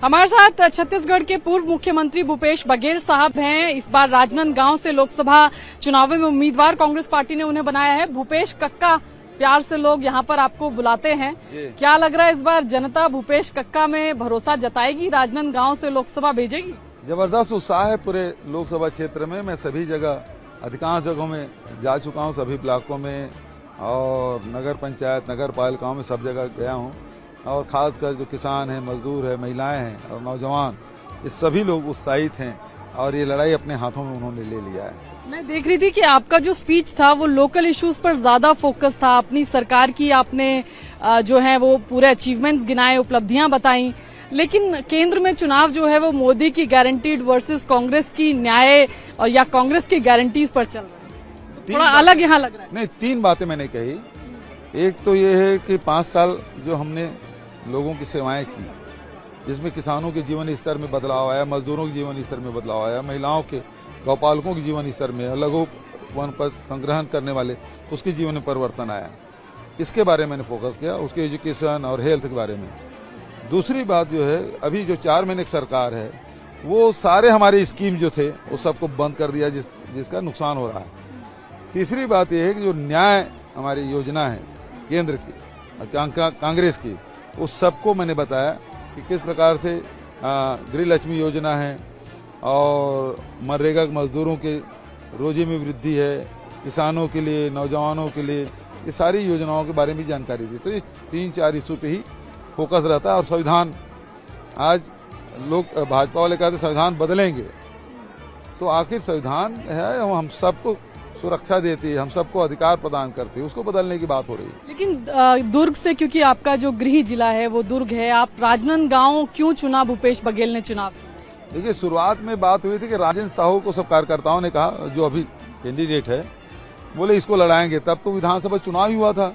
हमारे साथ छत्तीसगढ़ के पूर्व मुख्यमंत्री भूपेश बघेल साहब हैं। इस बार राजनांदगांव से लोकसभा चुनाव में उम्मीदवार कांग्रेस पार्टी ने उन्हें बनाया है। भूपेश कक्का प्यार से लोग यहाँ पर आपको बुलाते हैं। क्या लग रहा है इस बार जनता भूपेश कक्का में भरोसा जताएगी, राजनांदगांव से लोकसभा भेजेगी? जबरदस्त उत्साह है पूरे लोकसभा क्षेत्र में। मैं सभी जगह, अधिकांश जगहों में जा चुका हूँ, सभी ब्लॉकों में और नगर पंचायत, नगर पालिकाओं में सब जगह गया हूँ। और खासकर जो किसान हैं, मजदूर हैं, महिलाएं हैं और नौजवान, ये सभी लोग उत्साहित हैं और ये लड़ाई अपने हाथों में उन्होंने ले लिया है। मैं देख रही थी कि आपका जो स्पीच था वो लोकल इश्यूज पर ज्यादा फोकस था। अपनी सरकार की आपने जो है वो पूरे अचीवमेंट्स गिनाए, उपलब्धियां बताई, लेकिन केंद्र में चुनाव जो है वो मोदी की गारंटीड वर्सेस कांग्रेस की न्याय और या कांग्रेस की गारंटीज पर चल रहा है। थोड़ा अलग यहाँ लग रहा है। नहीं, 3 बातें मैंने कही। एक तो ये है कि 5 साल जो हमने लोगों की सेवाएं की, जिसमें किसानों के जीवन स्तर में बदलाव आया, मजदूरों के जीवन स्तर में बदलाव आया, महिलाओं के, गौपालकों के जीवन स्तर में, लघु वनोपज संग्रहण करने वाले, उसके जीवन में परिवर्तन आया। इसके बारे में मैंने फोकस किया, उसके एजुकेशन और हेल्थ के बारे में। दूसरी बात जो है, अभी जो 4 महीने की सरकार है, वो सारे हमारे स्कीम जो थे वो सबको बंद कर दिया, जिसका नुकसान हो रहा है। तीसरी बात यह है कि जो न्याय हमारी योजना है केंद्र की, कांग्रेस की, उस सबको मैंने बताया कि किस प्रकार से गृह लक्ष्मी योजना है और मनरेगा मजदूरों के रोजी में वृद्धि है, किसानों के लिए, नौजवानों के लिए, ये सारी योजनाओं के बारे में जानकारी दी। तो ये 3-4 इशू पे ही फोकस रहता है। और संविधान, आज लोग भाजपा वाले कहते संविधान बदलेंगे, तो आखिर संविधान है, हम सबको सुरक्षा देती है, हम सबको अधिकार प्रदान करती है, उसको बदलने की बात हो रही है। लेकिन दुर्ग से, क्योंकि आपका जो गृह जिला है वो दुर्ग है, आप राजनांदगांव क्यों चुना? भूपेश बघेल ने चुनाव। देखिए, शुरुआत में बात हुई थी कि राजेंद्र साहू को सब कार्यकर्ताओं ने कहा, जो अभी कैंडिडेट है, बोले इसको लड़ाएंगे। तब तो विधानसभा चुनाव ही हुआ था।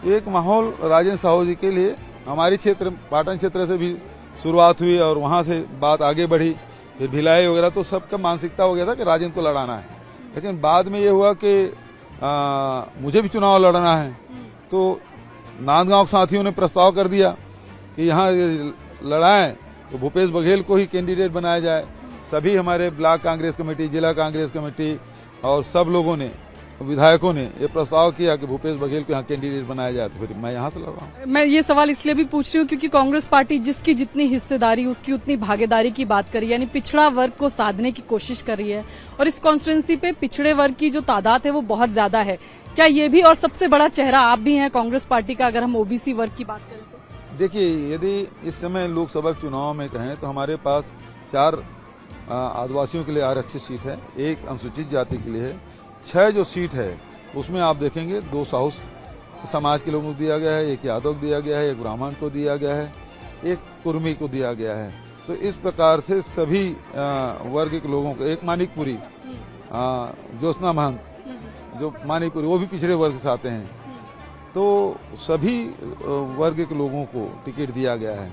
एक माहौल राजेंद्र साहू जी के लिए हमारी क्षेत्र, पाटन क्षेत्र से भी शुरुआत हुई और वहां से बात आगे बढ़ी, फिर भिलाई वगैरह, तो सबका मानसिकता हो गया था कि राजेंद्र को लड़ाना है। लेकिन बाद में ये हुआ कि मुझे भी चुनाव लड़ना है, तो नांदगांव के साथियों ने प्रस्ताव कर दिया कि यहाँ लड़ाएं तो भूपेश बघेल को ही कैंडिडेट बनाया जाए। सभी हमारे ब्लॉक कांग्रेस कमेटी, जिला कांग्रेस कमेटी और सब लोगों ने, विधायकों ने ये प्रस्ताव किया कि भूपेश बघेल को यहाँ कैंडिडेट बनाया जाए, तो फिर मैं यहाँ से लड़ रहा हूँ। मैं ये सवाल इसलिए भी पूछ रही हूँ क्योंकि कांग्रेस पार्टी जिसकी जितनी हिस्सेदारी, उसकी उतनी भागीदारी की बात कर रही है, यानी पिछड़ा वर्ग को साधने की कोशिश कर रही है। और इस कॉन्स्टिट्यूंसी पे पिछड़े वर्ग की जो तादाद है वो बहुत ज्यादा है। क्या ये भी, और सबसे बड़ा चेहरा आप भी हैं कांग्रेस पार्टी का, अगर हम ओबीसी वर्ग की बात करें तो? देखिए, यदि इस समय लोकसभा चुनाव में कहें तो हमारे पास 4 आदिवासियों के लिए आरक्षित सीट है, 1 अनुसूचित जाति के लिए है, 6 जो सीट है उसमें आप देखेंगे 2 साहू समाज के लोगों को दिया गया है, 1 यादव को दिया गया है, 1 ब्राह्मण को दिया गया है, 1 कुर्मी को दिया गया है। तो इस प्रकार से सभी वर्ग के लोगों को, 1 मानिकपुरी, ज्योत्सना महंत जो मानिकपुरी, वो भी पिछड़े वर्ग से आते हैं, तो सभी वर्ग के लोगों को टिकट दिया गया है।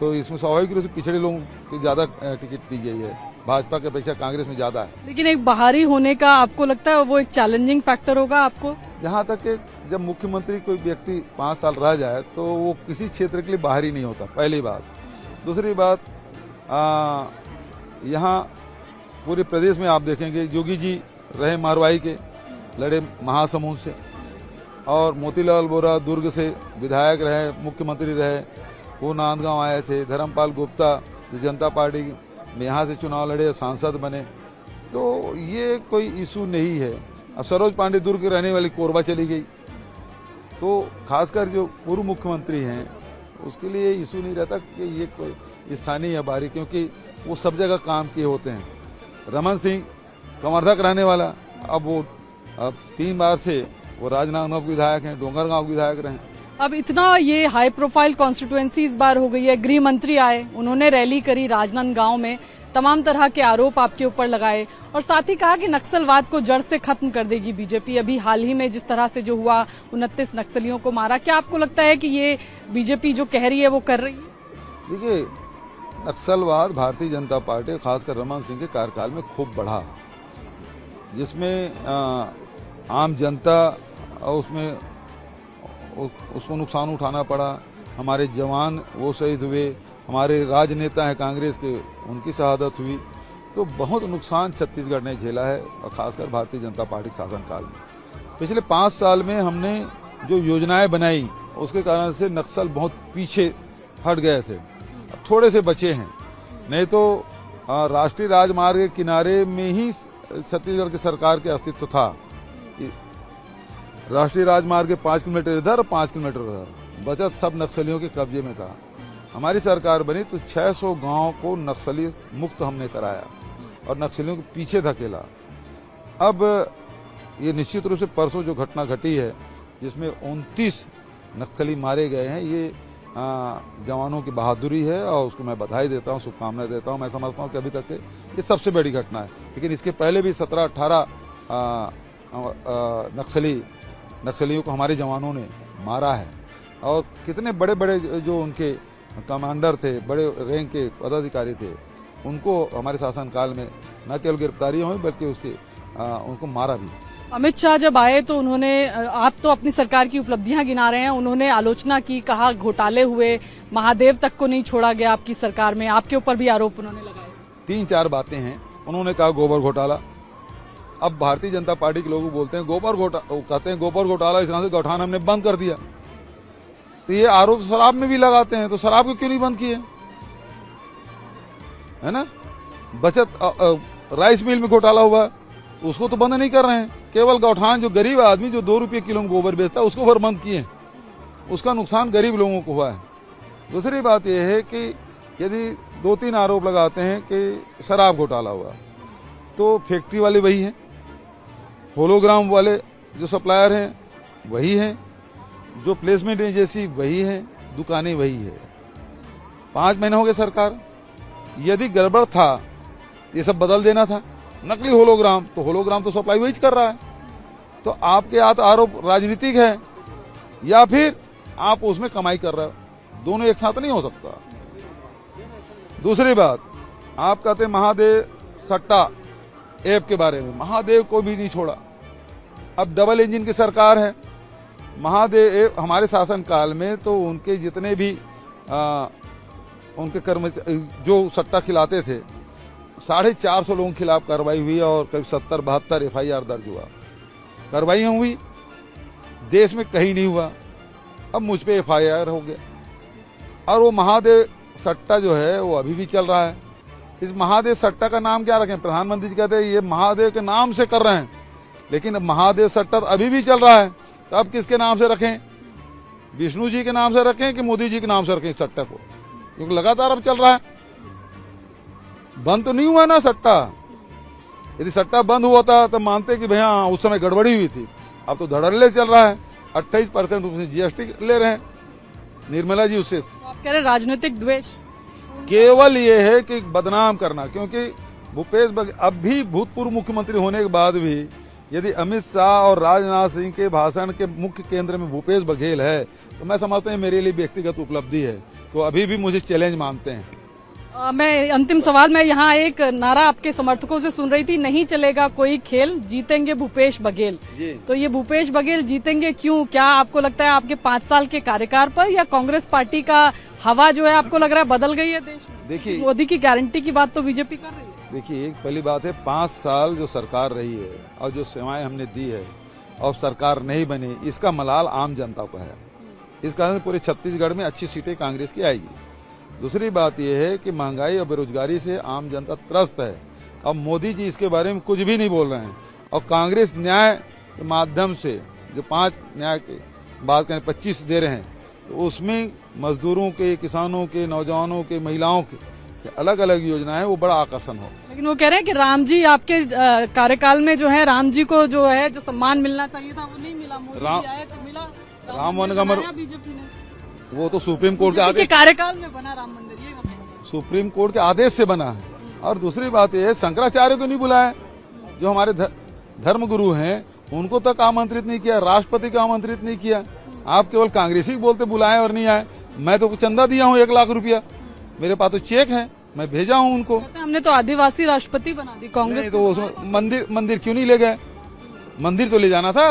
तो इसमें स्वाभाविक रूप से पिछड़े लोगों को ज्यादा टिकट दी गई है, भाजपा की अपेक्षा कांग्रेस में ज्यादा है। लेकिन एक बाहरी होने का आपको लगता है वो एक चैलेंजिंग फैक्टर होगा आपको? जहाँ तक कि जब मुख्यमंत्री कोई व्यक्ति 5 साल रह जाए तो वो किसी क्षेत्र के लिए बाहरी नहीं होता, पहली बात। दूसरी बात, यहाँ पूरे प्रदेश में आप देखेंगे योगी जी रहे मारवाही के, लड़े महासमुंद से, और मोतीलाल वोरा दुर्ग से विधायक रहे, मुख्यमंत्री रहे, वो नांदगांव आए थे। धर्मपाल गुप्ता जो जनता पार्टी में यहाँ से चुनाव लड़े, सांसद बने। तो ये कोई इशू नहीं है। अब सरोज पांडे दुर्ग के रहने वाली कोरबा चली गई, तो खासकर जो पूर्व मुख्यमंत्री हैं उसके लिए इशू नहीं रहता कि ये कोई स्थानीय या बाहरी, क्योंकि वो सब जगह काम किए होते हैं। रमन सिंह कवर्धा का रहने वाला, अब 3 बार से वो राजनांदगांव के विधायक हैं, डोंगरगांव के विधायक रहे। अब इतना ये हाई प्रोफाइल कॉन्स्टिट्यूएंसी इस बार हो गई है। गृह मंत्री आए, उन्होंने रैली करी राजनांदगांव में, तमाम तरह के आरोप आपके ऊपर लगाए और साथ ही कहा कि नक्सलवाद को जड़ से खत्म कर देगी बीजेपी। अभी हाल ही में जिस तरह से जो हुआ, 29 नक्सलियों को मारा, क्या आपको लगता है कि ये बीजेपी जो कह रही है वो कर रही है? देखिए, नक्सलवाद भारतीय जनता पार्टी, खासकर रमन सिंह के कार्यकाल में खूब बढ़ा, जिसमें आम जनता और उसमें उसको नुकसान उठाना पड़ा। हमारे जवान वो शहीद हुए, हमारे राजनेता हैं कांग्रेस के, उनकी शहादत हुई। तो बहुत नुकसान छत्तीसगढ़ ने झेला है, और खासकर भारतीय जनता पार्टी शासनकाल में। पिछले 5 साल में हमने जो योजनाएं बनाई, उसके कारण से नक्सल बहुत पीछे हट गए थे, अब थोड़े से बचे हैं। नहीं तो राष्ट्रीय राजमार्ग के किनारे में ही छत्तीसगढ़ की सरकार के अस्तित्व था। राष्ट्रीय राजमार्ग के 5 किलोमीटर इधर और 5 किलोमीटर उधर, बचत सब नक्सलियों के कब्जे में था। हमारी सरकार बनी तो 600 गांव को नक्सली मुक्त हमने कराया और नक्सलियों के पीछे धकेला। अब ये निश्चित रूप से परसों जो घटना घटी है, जिसमें 29 नक्सली मारे गए हैं, ये जवानों की बहादुरी है और उसको मैं बधाई देता हूँ, शुभकामनाएं देता हूँ। मैं समझता हूँ कि अभी तक ये सबसे बड़ी घटना है। लेकिन इसके पहले भी 17-18 नक्सलियों को हमारे जवानों ने मारा है, और कितने बड़े बड़े जो उनके कमांडर थे, बड़े रैंक के पदाधिकारी थे, उनको हमारे शासनकाल में न केवल गिरफ्तारी हुई बल्कि उनको मारा भी। अमित शाह जब आए तो उन्होंने, आप तो अपनी सरकार की उपलब्धियां गिना रहे हैं, उन्होंने आलोचना की, कहा घोटाले हुए, महादेव तक को नहीं छोड़ा गया आपकी सरकार में, आपके ऊपर भी आरोप उन्होंने लगाए। 3-4 बातें हैं। उन्होंने कहा गोबर घोटाला। अब भारतीय जनता पार्टी के लोग बोलते हैं कहते हैं गोबर घोटाला, इस तरह से गौठान हमने बंद कर दिया। तो ये आरोप शराब में भी लगाते हैं, तो शराब को क्यों नहीं बंद किए, है ना? बचत राइस मिल में घोटाला हुआ, उसको तो बंद नहीं कर रहे हैं। केवल गौठान, जो गरीब आदमी जो 2 रुपये किलो में गोबर बेचता है, उसको भर बंद किए। उसका नुकसान गरीब लोगों को हुआ है। दूसरी बात यह है कि यदि 2-3 आरोप लगाते हैं कि शराब घोटाला हुआ, तो फैक्ट्री वाले वही हैं, होलोग्राम वाले जो सप्लायर हैं वही हैं, जो प्लेसमेंट एजेंसी वही है, दुकानें वही है। 5 महीने हो गए सरकार। यदि गड़बड़ था, ये सब बदल देना था। नकली होलोग्राम तो सप्लाई वही कर रहा है। तो आपके हाथ आरोप राजनीतिक है या फिर आप उसमें कमाई कर रहे हो, दोनों एक साथ नहीं हो सकता। दूसरी बात, आप कहते हैं महादेव सट्टा ऐप के बारे में, महादेव को भी नहीं छोड़ा। अब डबल इंजन की सरकार है। महादेव हमारे शासनकाल में तो उनके जितने भी उनके कर्मचारी जो सट्टा खिलाते थे, 450 लोगों के खिलाफ कार्रवाई हुई और करीब 70-72 FIR दर्ज हुआ। कार्रवाइयां हुई, देश में कहीं नहीं हुआ। अब मुझ पे FIR हो गया। और वो महादेव सट्टा जो है वो अभी भी चल रहा है। इस महादेव सट्टा का नाम क्या रखें? प्रधानमंत्री जी कहते हैं ये महादेव के नाम से कर रहे हैं, लेकिन महादेव सट्टा अभी भी चल रहा है। तो अब किसके नाम से रखें? विष्णु जी के नाम से रखें कि मोदी जी के नाम से रखें इस सट्टा को? क्योंकि लगातार अब चल रहा है। बंद तो नहीं हुआ ना सट्टा। यदि सट्टा बंद हुआ था तो मानते कि भैया उस समय गड़बड़ी हुई थी। अब तो धड़ल्ले चल रहा है। 28% उसमें GST ले रहे हैं निर्मला जी उससे। आप कह रहे राजनीतिक द्वेष, केवल ये है कि बदनाम करना। क्योंकि भूपेश बघेल अब भी भूतपूर्व मुख्यमंत्री होने के बाद भी यदि अमित शाह और राजनाथ सिंह के भाषण के मुख्य केंद्र में भूपेश बघेल है, तो मैं समझता हूँ मेरे लिए व्यक्तिगत उपलब्धि है। तो अभी भी मुझे चैलेंज मानते हैं। मैं अंतिम सवाल, मैं यहाँ एक नारा आपके समर्थकों से सुन रही थी, नहीं चलेगा कोई खेल, जीतेंगे भूपेश बघेल। तो ये भूपेश बघेल जीतेंगे क्यों? क्या आपको लगता है आपके 5 साल के कार्यकाल पर, या कांग्रेस पार्टी का हवा जो है आपको लग रहा है बदल गई है देश में? देखिए, मोदी की गारंटी की बात तो बीजेपी कर रही है। देखिए, एक पहली बात है, 5 साल जो सरकार रही है और जो सेवाएं हमने दी है और सरकार नहीं बनी, इसका मलाल आम जनता को है। इस कारण पूरे छत्तीसगढ़ में अच्छी सीटें कांग्रेस की आएगी। दूसरी बात यह है कि महंगाई और बेरोजगारी से आम जनता त्रस्त है। अब मोदी जी इसके बारे में कुछ भी नहीं बोल रहे हैं, और कांग्रेस न्याय के माध्यम से जो 5 न्याय के बात करें 25 दे रहे हैं, तो उसमें मजदूरों के, किसानों के, नौजवानों के, महिलाओं के अलग अलग योजनाएं, वो बड़ा आकर्षण हो। लेकिन वो कह रहे हैं कि राम जी आपके कार्यकाल में जो है, राम जी को जो है जो सम्मान मिलना चाहिए था वो नहीं मिला, मोदी जी आए तो मिला। राम वनगमन बीजेपी ने, वो तो सुप्रीम कोर्ट के आदेश, कार्यकाल में बना राम मंदिर, ये सुप्रीम कोर्ट के आदेश से बना है। और दूसरी बात यह है, शंकराचार्य को नहीं बुलाया, जो हमारे धर्म गुरु हैं, उनको तक आमंत्रित नहीं किया, राष्ट्रपति को आमंत्रित नहीं किया। आप केवल कांग्रेसी बोलते बुलाए और नहीं आए। मैं तो चंदा दिया हूँ 1 लाख रुपया, मेरे पास तो चेक है, मैं भेजा हूँ उनको। हमने तो आदिवासी राष्ट्रपति बना दी कांग्रेस। तो उसमें मंदिर क्यों नहीं ले गए? मंदिर तो ले जाना था।